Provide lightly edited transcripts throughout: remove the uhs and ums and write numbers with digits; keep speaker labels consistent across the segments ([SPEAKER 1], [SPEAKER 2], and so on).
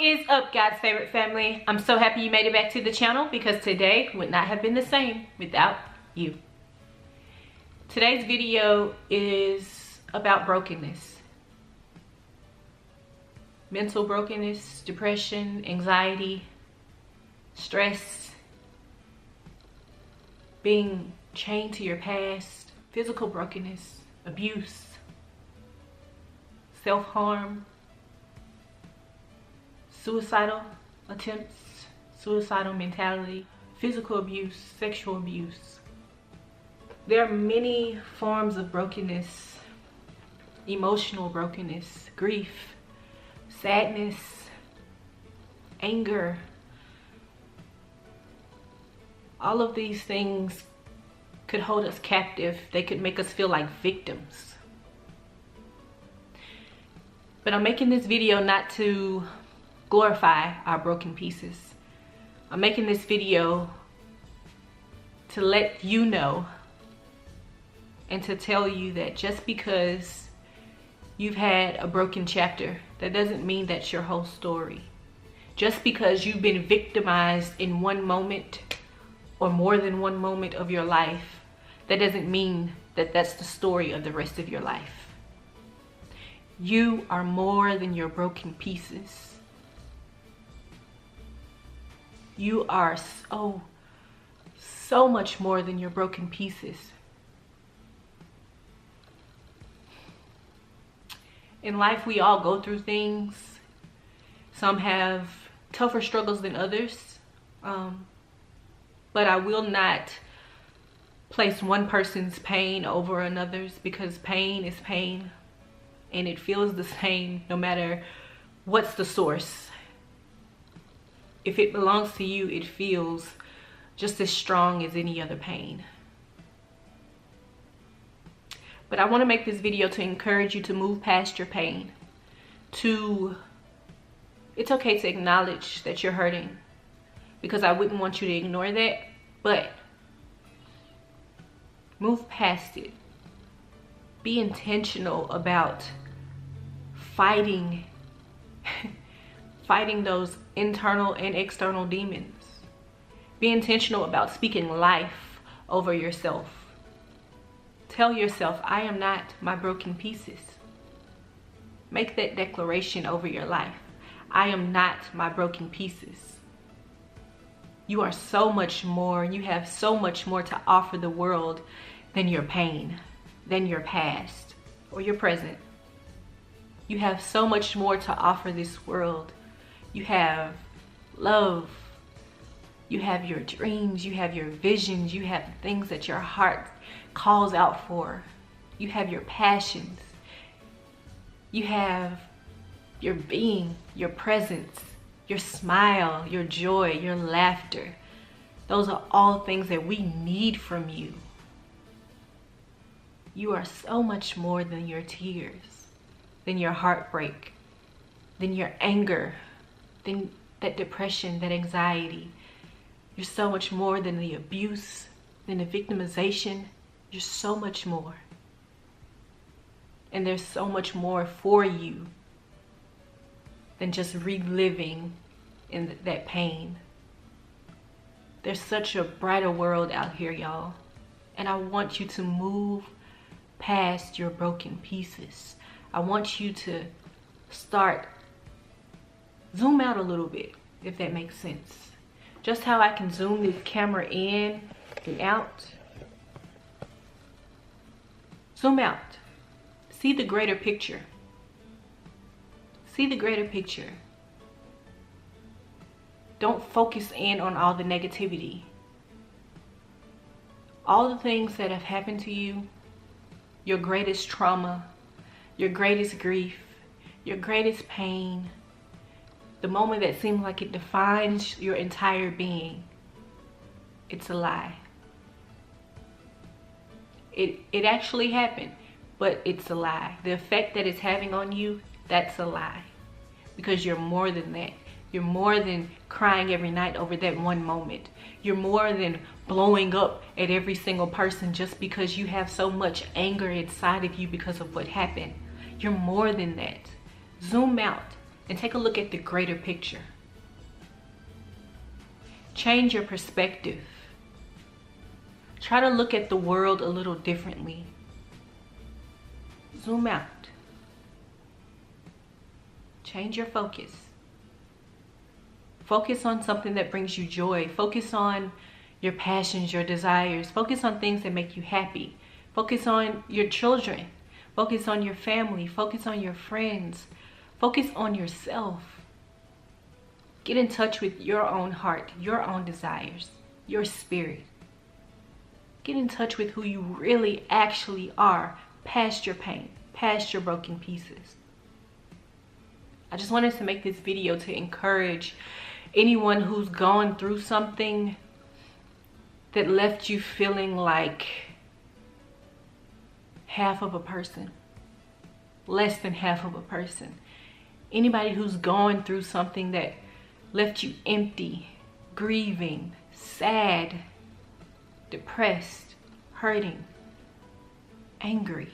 [SPEAKER 1] is up, God's favorite family? I'm so happy you made it back to the channel because today would not have been the same without you. Today's video is about brokenness. Mental brokenness, depression, anxiety, stress, being chained to your past, physical brokenness, abuse, self-harm, suicidal attempts, suicidal mentality, physical abuse, sexual abuse. There are many forms of brokenness, emotional brokenness, grief, sadness, anger. All of these things could hold us captive. They could make us feel like victims. But I'm making this video not to glorify our broken pieces. I'm making this video to let you know and to tell you that just because you've had a broken chapter, that doesn't mean that's your whole story. Just because you've been victimized in one moment or more than one moment of your life, that doesn't mean that that's the story of the rest of your life. You are more than your broken pieces. You are so much more than your broken pieces. In life, we all go through things. Some have tougher struggles than others. But I will not place one person's pain over another's, because pain is pain and it feels the same no matter what's the source. If it belongs to you, it feels just as strong as any other pain. But I want to make this video to encourage you to move past your pain. It's okay to acknowledge that you're hurting, because I wouldn't want you to ignore that, but move past it. Be intentional about fighting those internal and external demons. Be intentional about speaking life over yourself. Tell yourself, I am not my broken pieces. Make that declaration over your life. I am not my broken pieces. You are so much more. You have so much more to offer the world than your pain, than your past or your present. You have so much more to offer this world. You have love. You have your dreams. You have your visions. You have things that your heart calls out for. You have your passions. You have your being, your presence, your smile, your joy, your laughter. Those are all things that we need from you. You are so much more than your tears, than your heartbreak, than your anger, than that depression, that anxiety. You're so much more than the abuse, than the victimization. You're so much more. And there's so much more for you than just reliving in that pain. There's such a brighter world out here, y'all. And I want you to move past your broken pieces. I want you to zoom out a little bit, if that makes sense. Just how I can zoom this camera in and out. Zoom out. See the greater picture. See the greater picture. Don't focus in on all the negativity. All the things that have happened to you, your greatest trauma, your greatest grief, your greatest pain, the moment that seems like it defines your entire being, it's a lie. It actually happened, but it's a lie. The effect that it's having on you, that's a lie. Because you're more than that. You're more than crying every night over that one moment. You're more than blowing up at every single person just because you have so much anger inside of you because of what happened. You're more than that. Zoom out. and take a look at the greater picture. Change your perspective. Try to look at the world a little differently. Zoom out. Change your focus. Focus on something that brings you joy. Focus on your passions, your desires. Focus on things that make you happy. Focus on your children. Focus on your family. Focus on your friends. Focus on yourself. Get in touch with your own heart, your own desires, your spirit. Get in touch with who you really actually are, past your pain, past your broken pieces. I just wanted to make this video to encourage anyone who's gone through something that left you feeling like half of a person, less than half of a person. Anybody who's gone through something that left you empty, grieving, sad, depressed, hurting, angry.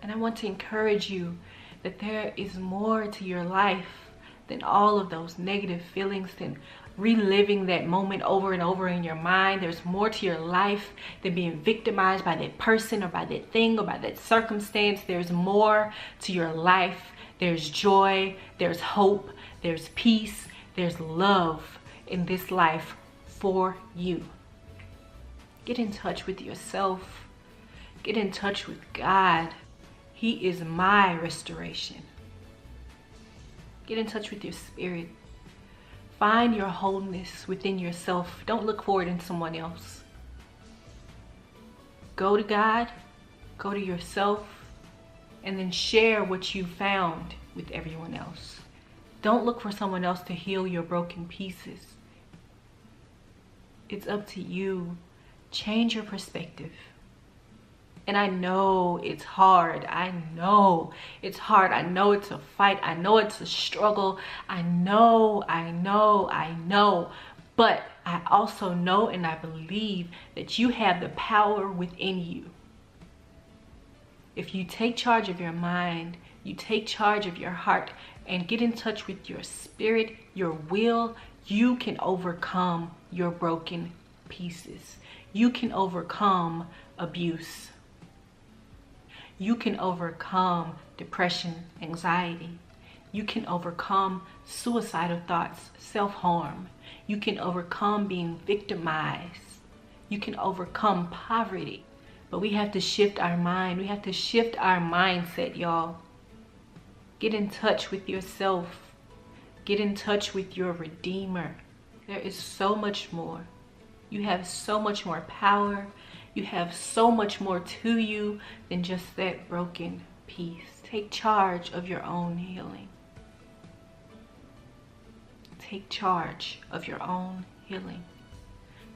[SPEAKER 1] And I want to encourage you that there is more to your life than all of those negative feelings, than reliving that moment over and over in your mind. There's more to your life than being victimized by that person or by that thing or by that circumstance. There's more to your life. There's joy, there's hope, there's peace, there's love in this life for you. Get in touch with yourself. Get in touch with God. He is my restoration. Get in touch with your spirit. Find your wholeness within yourself. Don't look for it in someone else. Go to God, go to yourself, and then share what you found with everyone else. Don't look for someone else to heal your broken pieces. It's up to you. Change your perspective. And I know it's hard. I know it's hard. I know it's a fight. I know it's a struggle. I know. But I also know and I believe that you have the power within you. If you take charge of your mind, you take charge of your heart, and get in touch with your spirit, your will, you can overcome your broken pieces. You can overcome abuse. You can overcome depression, anxiety. You can overcome suicidal thoughts, self-harm. You can overcome being victimized. You can overcome poverty. But we have to shift our mind. We have to shift our mindset, y'all. Get in touch with yourself. Get in touch with your Redeemer. There is so much more. You have so much more power. You have so much more to you than just that broken piece. Take charge of your own healing. Take charge of your own healing.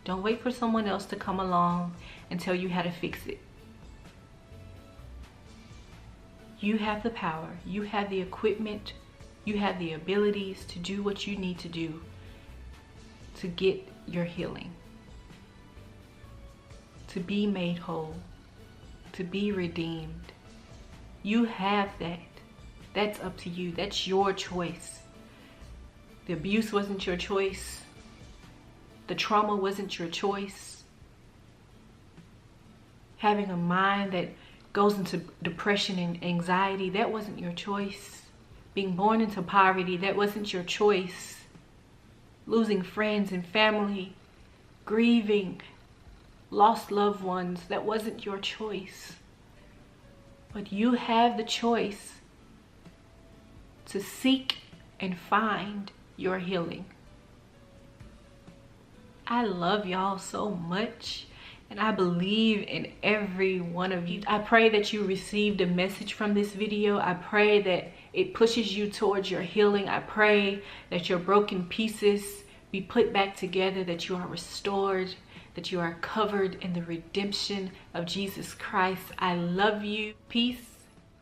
[SPEAKER 1] Don't wait for someone else to come along and tell you how to fix it. You have the power, you have the equipment, you have the abilities to do what you need to do to get your healing, to be made whole, to be redeemed. You have that. That's up to you. That's your choice. The abuse wasn't your choice. The trauma wasn't your choice. Having a mind that goes into depression and anxiety, that wasn't your choice. Being born into poverty, that wasn't your choice. Losing friends and family, grieving, lost loved ones, that wasn't your choice. But you have the choice to seek and find your healing. I love y'all so much, and I believe in every one of you. I pray that you received a message from this video. I pray that it pushes you towards your healing. I pray that your broken pieces be put back together, that you are restored, that you are covered in the redemption of Jesus Christ. I love you. Peace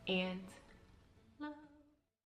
[SPEAKER 1] and